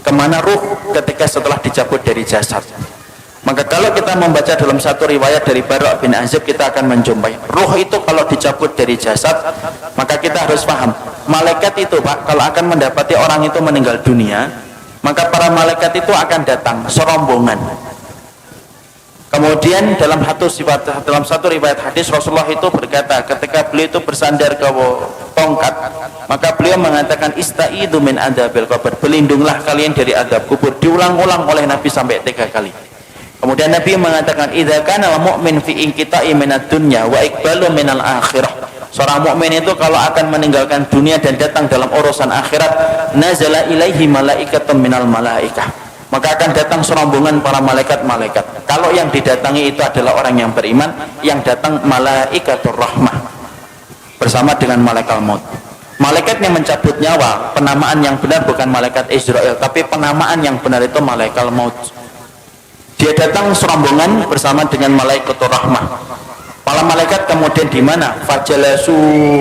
kemana ruh ketika setelah dicabut dari jasad. Maka kalau kita membaca dalam satu riwayat dari Bara' bin Azib, kita akan menjumpai ruh itu kalau dicabut dari jasad, maka kita harus paham malaikat itu Pak, kalau akan mendapati orang itu meninggal dunia, maka para malaikat itu akan datang serombongan. Kemudian dalam satu riwayat hadis Rasulullah itu berkata, ketika beliau itu bersandar ke tongkat, maka beliau mengatakan istaidu min adzabil qabr, berlindunglah kalian dari azab kubur. Diulang-ulang oleh Nabi sampai 3 kali. Kemudian Nabi mengatakan idza kana al-mu'min fi inqita'i minad dunya wa iqbalu minal akhirah. Seorang mukmin itu kalau akan meninggalkan dunia dan datang dalam urusan akhirat, nazala ilaihi malaikatun minal malaikah, maka akan datang serombongan para malaikat-malaikat. Kalau yang didatangi itu adalah orang yang beriman, yang datang malaikatur rahmah bersama dengan malaikat maut. Malaikat yang mencabut nyawa, penamaan yang benar bukan malaikat Israel, tapi penamaan yang benar itu malaikat maut. Dia datang serombongan bersama dengan malaikatur rahmah. Para malaikat kemudian di mana? Fajalasu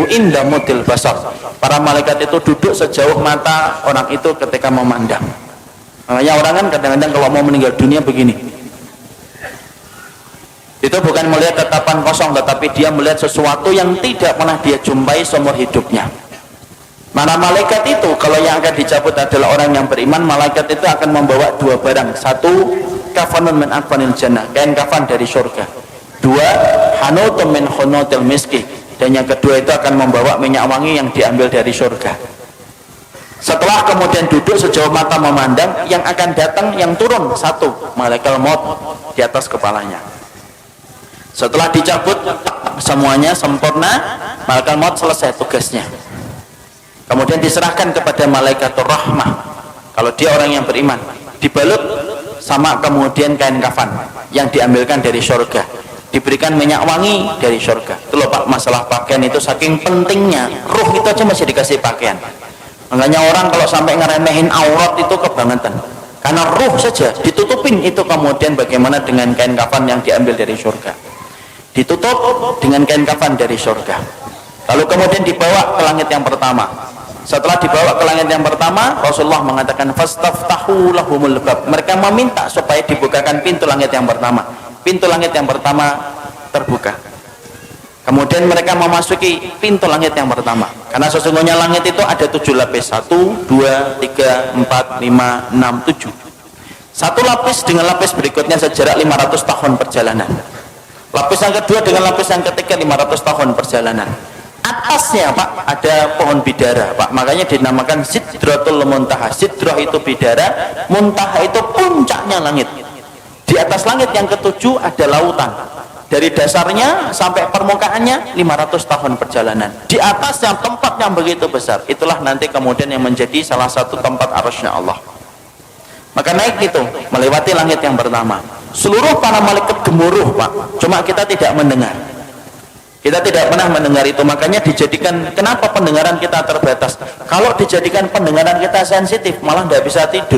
inda mudil basar. Para malaikat itu duduk sejauh mata orang itu ketika memandang. Makanya orang kan kadang-kadang kalau mau meninggal dunia begini, itu bukan melihat tatapan kosong, tetapi dia melihat sesuatu yang tidak pernah dia jumpai seumur hidupnya. Mana malaikat itu kalau yang akan dicabut adalah orang yang beriman, malaikat itu akan membawa 2 barang. 1, kafanun min akfanil jannah, kain kafan dari surga. 2, hanutun min hunutil miski, dan yang kedua itu akan membawa minyak wangi yang diambil dari surga. Setelah kemudian duduk sejauh mata memandang, yang akan datang, yang turun 1, malaikat maut di atas kepalanya. Setelah dicabut semuanya sempurna, malaikat maut selesai tugasnya. Kemudian diserahkan kepada malaikatur rahmah. Kalau dia orang yang beriman, dibalut sama kemudian kain kafan yang diambilkan dari surga, diberikan minyak wangi dari surga. Itu loh Pak, masalah pakaian itu saking pentingnya. Ruh itu aja masih dikasih pakaian. Makanya orang kalau sampai ngeremehin aurat itu kebangetan, karena ruh saja ditutupin. Itu kemudian bagaimana dengan kain kafan yang diambil dari surga, ditutup dengan kain kafan dari surga. Lalu kemudian dibawa ke langit yang pertama. Setelah dibawa ke langit yang pertama, Rasulullah mengatakan fastaftahu lahumul bab, mereka meminta supaya dibukakan pintu langit yang pertama. Pintu langit yang pertama terbuka. Kemudian mereka memasuki pintu langit yang pertama, karena sesungguhnya langit itu ada 7 lapis. 1, 2, 3, 4, 5, 6, 7. 1 lapis dengan lapis berikutnya sejarak 500 tahun perjalanan. Lapis yang kedua dengan lapis yang ketiga 500 tahun perjalanan. Atasnya Pak ada pohon bidara Pak, makanya dinamakan Sidratul Muntaha. Sidrah itu bidara, Muntaha itu puncaknya langit. Di atas langit yang ketujuh ada lautan, dari dasarnya sampai permukaannya 500 tahun perjalanan. Di atas yang tempat yang begitu besar, itulah nanti kemudian yang menjadi salah satu tempat arasy-Nya Allah. Maka naik itu melewati langit yang pertama. Seluruh para malaikat gemuruh Pak, cuma kita tidak mendengar. Kita tidak pernah mendengar itu. Makanya dijadikan, kenapa pendengaran kita terbatas? Kalau dijadikan pendengaran kita sensitif, malah tidak bisa tidur.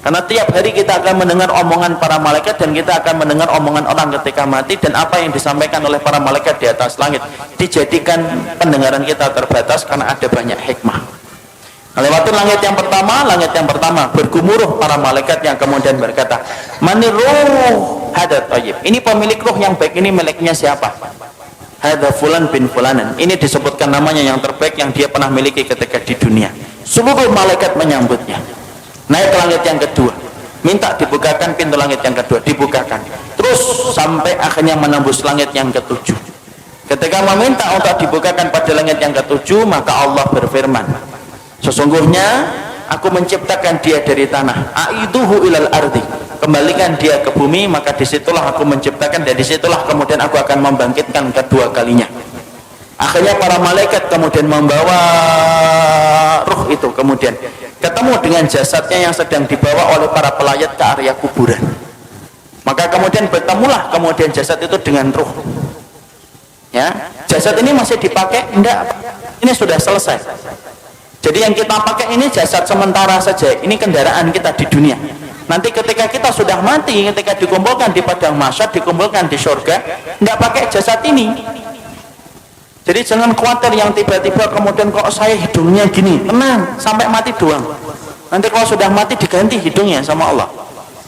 Karena tiap hari kita akan mendengar omongan para malaikat, dan kita akan mendengar omongan orang ketika mati, dan apa yang disampaikan oleh para malaikat di atas langit. Dijadikan pendengaran kita terbatas karena ada banyak hikmah. Melewati langit yang pertama bergumuruh para malaikat yang kemudian berkata, maniruh hadat tayyib, ini pemilik ruh yang baik, ini miliknya siapa? Hadza fulan bin fulanan, ini disebutkan namanya yang terbaik yang dia pernah miliki ketika di dunia. Seluruh malaikat menyambutnya. Naik ke langit yang kedua, minta dibukakan pintu langit yang kedua, dibukakan. Terus sampai akhirnya menembus langit yang ketujuh. Ketika meminta untuk dibukakan pada langit yang ketujuh, maka Allah berfirman, sesungguhnya aku menciptakan dia dari tanah, aiduhu ilal ardi, kembalikan dia ke bumi, maka disitulah aku menciptakan, dan disitulah kemudian aku akan membangkitkan kedua kalinya. Akhirnya para malaikat kemudian membawa ruh itu, kemudian ketemu dengan jasadnya yang sedang dibawa oleh para pelayat ke area kuburan. Maka kemudian bertemulah kemudian jasad itu dengan ruh. Ya, jasad ini masih dipakai? Enggak, ini sudah selesai. Jadi yang kita pakai ini jasad sementara saja, ini kendaraan kita di dunia. Nanti ketika kita sudah mati, ketika dikumpulkan di padang mahsyar, dikumpulkan di surga, enggak pakai jasad ini. Jadi jangan khawatir yang tiba-tiba kemudian kok saya hidungnya gini, tenang, sampai mati doang. Nanti kalau sudah mati diganti hidungnya sama Allah.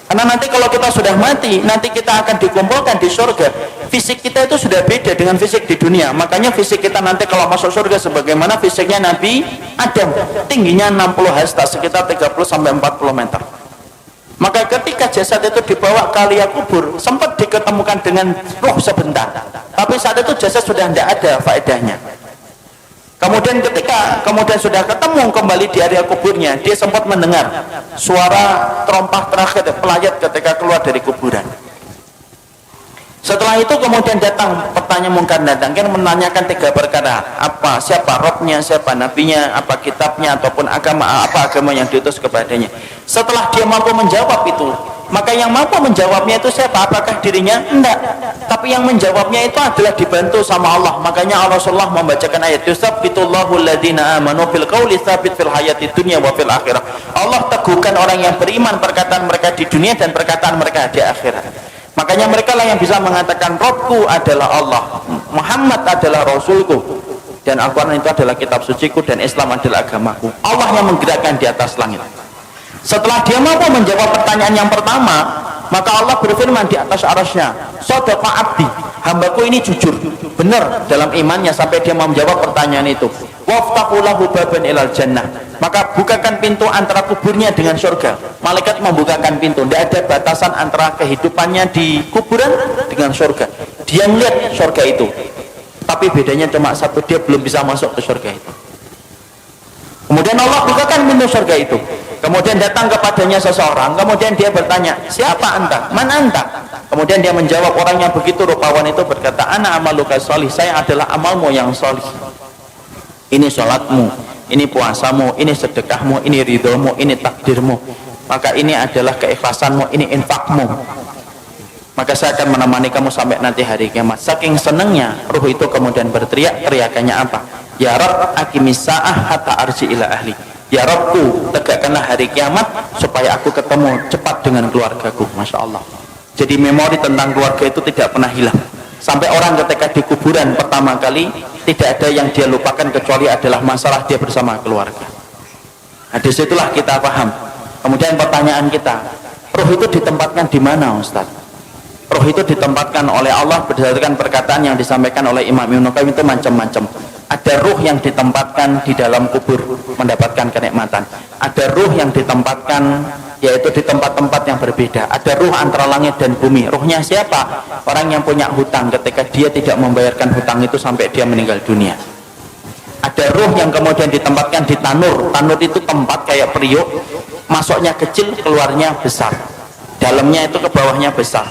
Karena nanti kalau kita sudah mati, nanti kita akan dikumpulkan di surga. Fisik kita itu sudah beda dengan fisik di dunia. Makanya fisik kita nanti kalau masuk surga sebagaimana fisiknya Nabi Adam, tingginya 60 hasta, sekitar 30-40 meter. Maka ketika jasad itu dibawa ke liang kubur, sempat diketemukan dengan roh sebentar, tapi saat itu jasad sudah tidak ada faedahnya. Kemudian ketika sudah ketemu kembali di area kuburnya, dia sempat mendengar suara terompah terakhir pelayat ketika keluar dari kuburan. Setelah itu kemudian datang pertanyaan mungkar datang, kan menanyakan 3 perkara. Apa, siapa robnya, siapa nabinya, apa kitabnya, ataupun apa agama yang diutus kepadanya. Setelah dia mampu menjawab itu, maka yang mampu menjawabnya itu siapa? Apakah dirinya? Enggak. Tapi yang menjawabnya itu adalah dibantu sama Allah. Makanya Rasulullah membacakan ayat yusabbitullahu alladhina amanu fil qawli tsabit fil hayati dunya wa fil akhirah. Allah teguhkan orang yang beriman perkataan mereka di dunia dan perkataan mereka di akhirat. Makanya mereka lah yang bisa mengatakan Robku adalah Allah, Muhammad adalah Rasulku, dan Al-Quran itu adalah kitab suciku, dan Islam adalah agamaku. Allah yang menggerakkan di atas langit. Setelah dia mampu menjawab pertanyaan yang pertama, maka Allah berfirman di atas arasnya, Shadaqa abdi, hambaku ini jujur, benar dalam imannya sampai dia mau menjawab pertanyaan itu. Waftahu lahu baban ilal jannah, maka bukakan pintu antara kuburnya dengan surga. Malaikat membukakan pintu, tidak ada batasan antara kehidupannya di kuburan dengan surga. Dia melihat surga itu, tapi bedanya cuma satu, dia belum bisa masuk ke surga itu. Kemudian Allah bukakan pintu surga itu, kemudian datang kepadanya seseorang, kemudian dia bertanya, siapa anta? Mana anta? Kemudian dia menjawab, orang yang begitu rupawan itu berkata, ana amaluka sholih, saya adalah amalmu yang sholih. Ini sholatmu, ini puasamu, ini sedekahmu, ini ridhomu, ini takdirmu, maka ini adalah keikhlasanmu, ini infakmu, maka saya akan menemani kamu sampai nanti hari kiamat. Saking senangnya ruh itu kemudian berteriak, teriakannya apa? Ya Rabb aqimis sa'ah hatta arji ila ahli, ya Rabbku tegakkanlah hari kiamat supaya aku ketemu cepat dengan keluargaku. Masya Allah. Jadi memori tentang keluarga itu tidak pernah hilang. Sampai orang ketika di kuburan pertama kali, tidak ada yang dia lupakan kecuali adalah masalah dia bersama keluarga. Nah, disitulah kita paham. Kemudian pertanyaan kita, ruh itu ditempatkan di mana, Ustaz? Ruh itu ditempatkan oleh Allah berdasarkan perkataan yang disampaikan oleh Imam Ibnu Qayyim itu macam-macam. Ada ruh yang ditempatkan di dalam kubur mendapatkan kenikmatan. Ada ruh yang ditempatkan yaitu di tempat-tempat yang berbeda. Ada ruh antara langit dan bumi. Ruhnya siapa? Orang yang punya hutang, ketika dia tidak membayarkan hutang itu sampai dia meninggal dunia. Ada ruh yang kemudian ditempatkan di tanur. Tanur itu tempat kayak periuk, masuknya kecil, keluarnya besar, dalamnya itu ke bawahnya besar.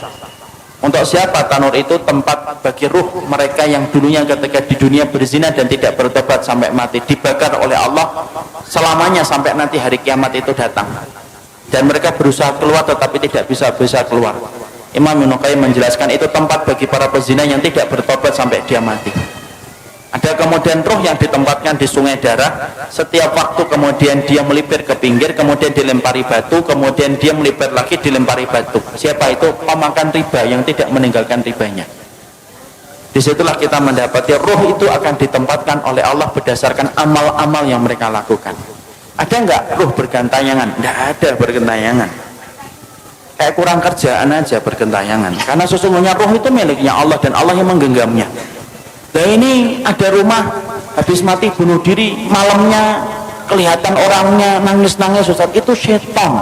Untuk siapa tanur itu? Tempat bagi ruh mereka yang dulunya ketika di dunia berzina dan tidak bertobat sampai mati, dibakar oleh Allah selamanya sampai nanti hari kiamat itu datang, dan mereka berusaha keluar tetapi tidak bisa keluar. Imam Ibnu Qayyim menjelaskan itu tempat bagi para pezina yang tidak bertobat sampai dia mati. Ada kemudian ruh yang ditempatkan di sungai darah, setiap waktu kemudian dia melipir ke pinggir, kemudian dilempari batu, kemudian dia melipir lagi, dilempari batu. Siapa itu? Pemakan riba yang tidak meninggalkan ribanya. Disitulah kita mendapati ruh itu akan ditempatkan oleh Allah berdasarkan amal-amal yang mereka lakukan. Ada enggak ruh bergentayangan? Tidak ada bergentayangan. Kayak kurang kerjaan aja bergentayangan. Karena sesungguhnya ruh itu miliknya Allah dan Allah yang menggenggamnya. Nah ini ada rumah habis mati bunuh diri, malamnya kelihatan orangnya nangis-nangis, Ustaz, itu setan.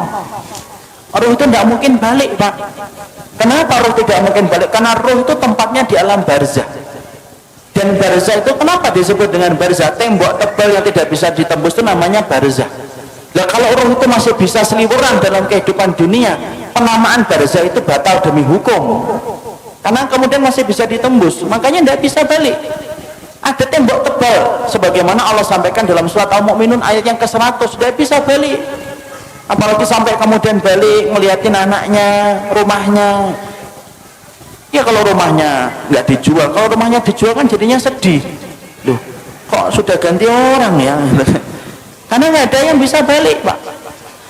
Ruh itu tidak mungkin balik, Pak. Kenapa ruh tidak mungkin balik? Karena ruh itu tempatnya di alam barzah. Dan barzah itu kenapa disebut dengan barzah? Tembok tebal yang tidak bisa ditembus itu namanya barzah. Nah kalau ruh itu masih bisa seliweran dalam kehidupan dunia, penamaan barzah itu batal demi hukum. Karena kemudian masih bisa ditembus, makanya tidak bisa balik. Ada tembok tebal, sebagaimana Allah sampaikan dalam surat Al-Mu'minun ayat yang ke-100, tidak bisa balik. Apalagi sampai kemudian balik ngeliatin anaknya, rumahnya. Ya kalau rumahnya nggak dijual, kalau rumahnya dijual kan jadinya sedih. Loh, kok sudah ganti orang ya? Karena nggak ada yang bisa balik, Pak.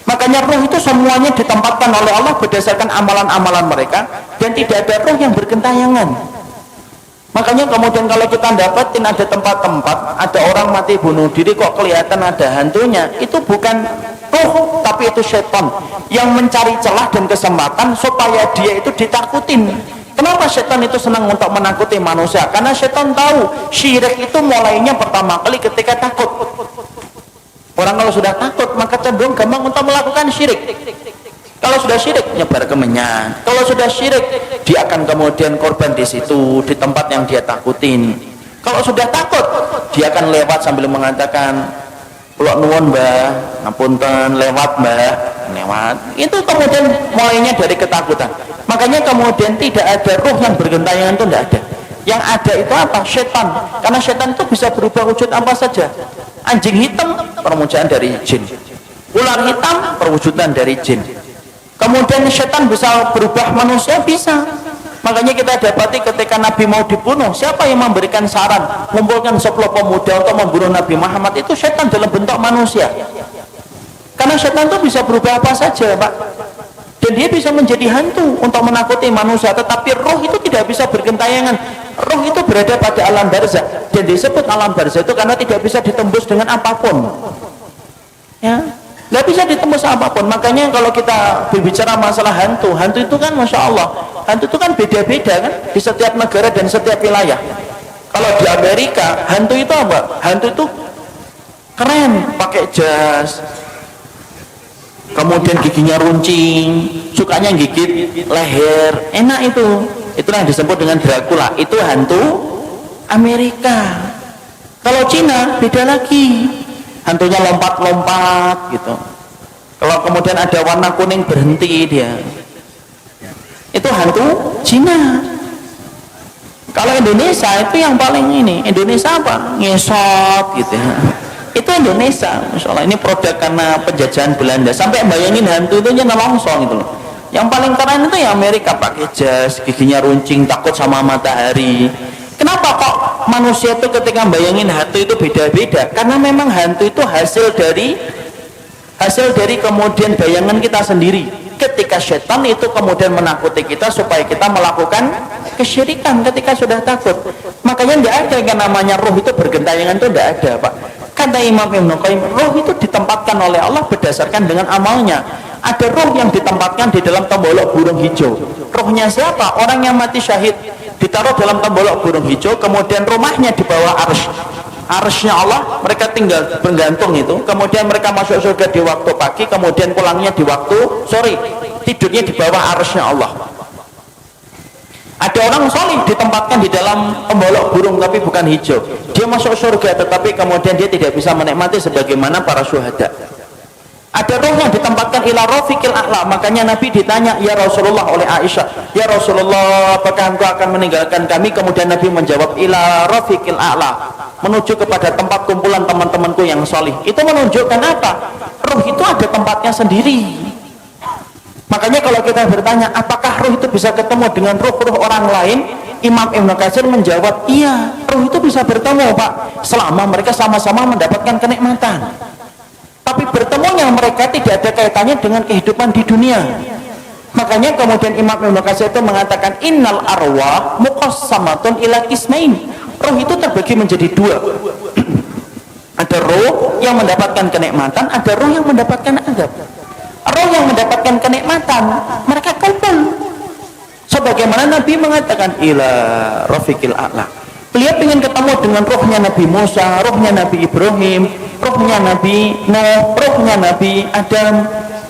Makanya ruh itu semuanya ditempatkan oleh Allah berdasarkan amalan-amalan mereka, dan tidak ada ruh yang bergentayangan. Makanya kemudian kalau kita dapatin ada tempat-tempat ada orang mati bunuh diri kok kelihatan ada hantunya, itu bukan roh tapi itu setan yang mencari celah dan kesempatan supaya dia itu ditakutin. Kenapa setan itu senang untuk menakuti manusia? Karena setan tahu syirik itu mulainya pertama kali ketika takut. Orang kalau sudah takut maka cenderung gampang untuk melakukan syirik. Kalau sudah syirik nyebar kemenyan. Kalau sudah syirik dia akan kemudian korban di situ, di tempat yang dia takutin. Kalau sudah takut dia akan lewat sambil mengatakan, "Kula nuwun Mbah, ngapunten lewat Mbah." Lewat. Itu kemudian mulainya dari ketakutan. Makanya kemudian tidak ada ruh yang bergentayangan, itu tidak ada. Yang ada itu apa? Setan. Karena setan itu bisa berubah wujud apa saja. Anjing hitam permulaan dari jin. Ular hitam perwujudan dari jin. Kemudian setan bisa berubah manusia, bisa. Makanya kita dapati ketika Nabi mau dibunuh, siapa yang memberikan saran mengumpulkan 10 pemuda untuk membunuh Nabi Muhammad? Itu setan dalam bentuk manusia. Karena setan itu bisa berubah apa saja, Pak. Dan dia bisa menjadi hantu untuk menakuti manusia. Tetapi roh itu tidak bisa bergentayangan. Roh itu berada pada alam barzah. Dan disebut alam barzah itu karena tidak bisa ditembus dengan apapun. Ya, nggak bisa ditembus apapun. Makanya kalau kita berbicara masalah hantu, hantu itu kan Masya Allah, hantu itu kan beda-beda kan di setiap negara dan setiap wilayah. Kalau di Amerika hantu itu apa? Hantu itu keren, pakai jas, kemudian giginya runcing, sukanya gigit leher, enak itu. Itulah yang disebut dengan Dracula. Itu hantu Amerika. Kalau Cina beda lagi, hantunya lompat-lompat gitu. Kalau kemudian ada warna kuning berhenti dia, itu hantu Cina. Kalau Indonesia itu yang paling ini, Indonesia apa? Ngesot gitu ya. Itu Indonesia, Masya Allah. Ini produk karena penjajahan Belanda. Sampai bayangin hantu itu nya langsung gitu loh. Yang paling keren itu ya Amerika, pakai jas, giginya runcing, takut sama matahari. Kenapa kok manusia itu ketika bayangin hantu itu beda-beda? Karena memang hantu itu hasil dari kemudian bayangan kita sendiri. Ketika setan itu kemudian menakuti kita supaya kita melakukan kesyirikan ketika sudah takut. Makanya tidak ada yang namanya roh itu bergentayangan, itu tidak ada, Pak. Kata Imam Ibnu Qayyim, roh itu ditempatkan oleh Allah berdasarkan dengan amalnya. Ada roh yang ditempatkan di dalam tembolok burung hijau. Rohnya siapa? Orang yang mati syahid ditaruh dalam tembolok burung hijau, kemudian rumahnya di bawah arsy. Arsy-nya Allah, mereka tinggal bergantung itu. Kemudian mereka masuk surga di waktu pagi, kemudian pulangnya di waktu sore. Tidurnya di bawah arsy-nya Allah. Ada orang solih ditempatkan di dalam tembolok burung tapi bukan hijau. Dia masuk surga tetapi kemudian dia tidak bisa menikmati sebagaimana para syuhada. Ada roh yang ditempatkan ila rafiqil a'la. Makanya Nabi ditanya, ya Rasulullah, oleh Aisyah, ya Rasulullah, apakah engkau akan meninggalkan kami? Kemudian Nabi menjawab, ila rafiqil a'la, menuju kepada tempat kumpulan teman-temanku yang solih. Itu menunjukkan apa? Roh itu ada tempatnya sendiri. Makanya kalau kita bertanya, apakah roh itu bisa ketemu dengan roh-roh orang lain? Imam Ibnu Katsir menjawab, iya, roh itu bisa bertemu, Pak, selama mereka sama-sama mendapatkan kenikmatan. Tapi bertemunya mereka tidak ada kaitannya dengan kehidupan di dunia. Makanya kemudian Imam Ibnu Katsir itu mengatakan, innal arwah muqassamatun ila qismain. Roh itu terbagi menjadi dua. Ada roh yang mendapatkan kenikmatan, ada roh yang mendapatkan azab. Roh yang mendapatkan kenikmatan, mereka kumpul. Sebagaimana Nabi mengatakan, ila rafiqil a'la. Beliau ingin ketemu dengan rohnya Nabi Musa, rohnya Nabi Ibrahim, rohnya Nabi Nuh, rohnya Nabi Adam.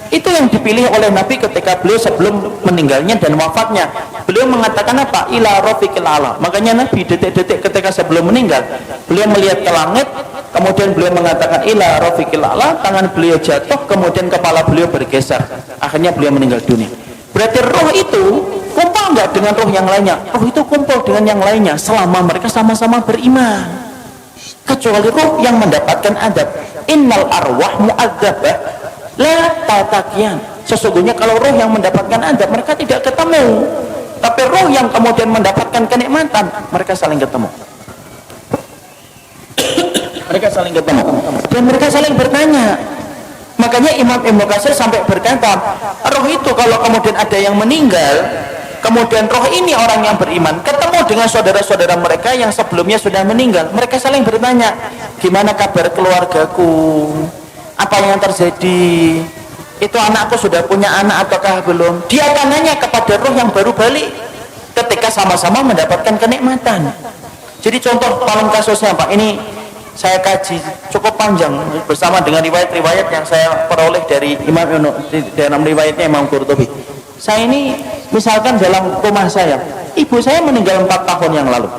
Itu yang dipilih oleh Nabi ketika beliau sebelum meninggalnya dan wafatnya. Beliau mengatakan apa? Ila rafiqil a'la. Makanya Nabi detik-detik ketika sebelum meninggal, beliau melihat ke langit, kemudian beliau mengatakan ila rafiqil a'la, tangan beliau jatuh, kemudian kepala beliau bergeser. Akhirnya beliau meninggal dunia. Berarti roh itu kumpul enggak dengan roh yang lainnya? Roh itu kumpul dengan yang lainnya selama mereka sama-sama beriman. Kecuali roh yang mendapatkan adab. Innal arwah mu'adzabah la tatakian. Sesungguhnya kalau roh yang mendapatkan adab, mereka tidak ketemu. Tapi roh yang kemudian mendapatkan kenikmatan, mereka saling ketemu. Mereka saling ketemu dan mereka saling bertanya. Makanya Imam Ibnu Katsir sampai berkata, roh itu kalau kemudian ada yang meninggal, kemudian roh ini orang yang beriman ketemu dengan saudara-saudara mereka yang sebelumnya sudah meninggal. Mereka saling bertanya, gimana kabar keluargaku, apa yang terjadi, itu anakku sudah punya anak ataukah belum. Dia akan nanya kepada roh yang baru balik ketika sama-sama mendapatkan kenikmatan. Jadi contoh paling kasusnya Pak, ini saya kaji cukup panjang bersama dengan riwayat-riwayat yang saya peroleh dari Imam dalam riwayatnya Imam Qurtubi. Saya ini misalkan dalam rumah saya, ibu saya meninggal 4 tahun yang lalu.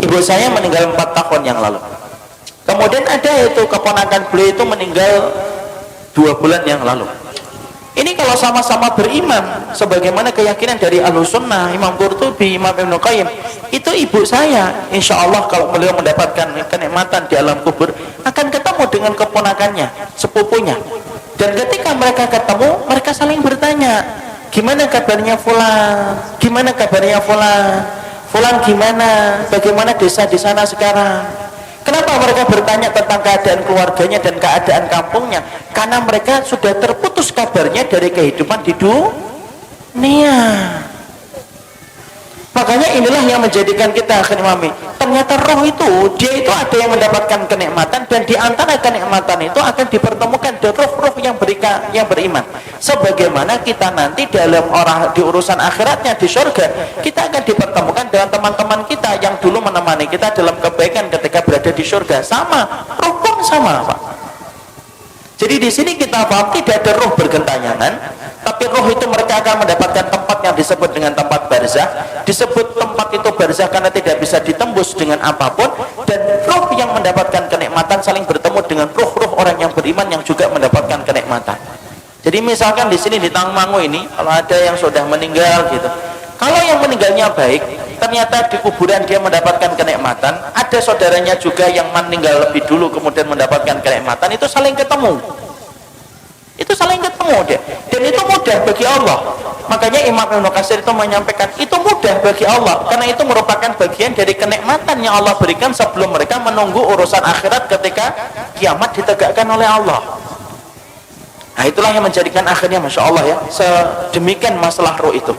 Ibu saya meninggal 4 tahun yang lalu. Kemudian ada itu keponakan beliau itu meninggal 2 bulan yang lalu. Ini kalau sama-sama beriman sebagaimana keyakinan dari Ahlussunnah, Imam Qurtubi, Imam Ibnu Qayyim, itu ibu saya insya Allah kalau beliau mendapatkan kenikmatan di alam kubur akan ketemu dengan keponakannya, sepupunya. Dan ketika mereka ketemu, mereka saling bertanya, gimana kabarnya Fulan, gimana kabarnya Fulan, Fulan gimana, bagaimana desa di sana sekarang. Kenapa mereka bertanya tentang keadaan keluarganya dan keadaan kampungnya? Karena mereka sudah terputus kabarnya dari kehidupan di dunia. Makanya inilah yang menjadikan kita akan memahami, ternyata roh itu, dia itu ada yang mendapatkan kenikmatan, dan di antara kenikmatan itu akan dipertemukan dengan roh-roh yang beriman. Sebagaimana kita nanti dalam di urusan akhiratnya di surga, kita akan dipertemukan dengan teman-teman kita yang dulu menemani kita dalam kebaikan ketika berada di surga. Sama, roh pun sama Pak. Jadi di sini kita paham tidak ada roh bergentayangan, tapi roh itu mereka akan mendapatkan tempat yang disebut dengan tempat barzah. Disebut tempat itu barzah karena tidak bisa ditembus dengan apapun, dan roh yang mendapatkan kenikmatan saling bertemu dengan roh-roh orang yang beriman yang juga mendapatkan kenikmatan. Jadi misalkan di sini di Tangmangu ini, kalau ada yang sudah meninggal gitu, kalau yang meninggalnya baik, ternyata di kuburan dia mendapatkan kenikmatan, ada saudaranya juga yang meninggal lebih dulu kemudian mendapatkan kenikmatan, itu saling ketemu. Itu saling ketemu deh. Dan itu mudah bagi Allah. Makanya Imam Ibnu Katsir itu menyampaikan, itu mudah bagi Allah karena itu merupakan bagian dari kenikmatan yang Allah berikan sebelum mereka menunggu urusan akhirat ketika kiamat ditegakkan oleh Allah. Nah itulah yang menjadikan akhirnya Masya Allah ya, sedemikian masalah roh itu.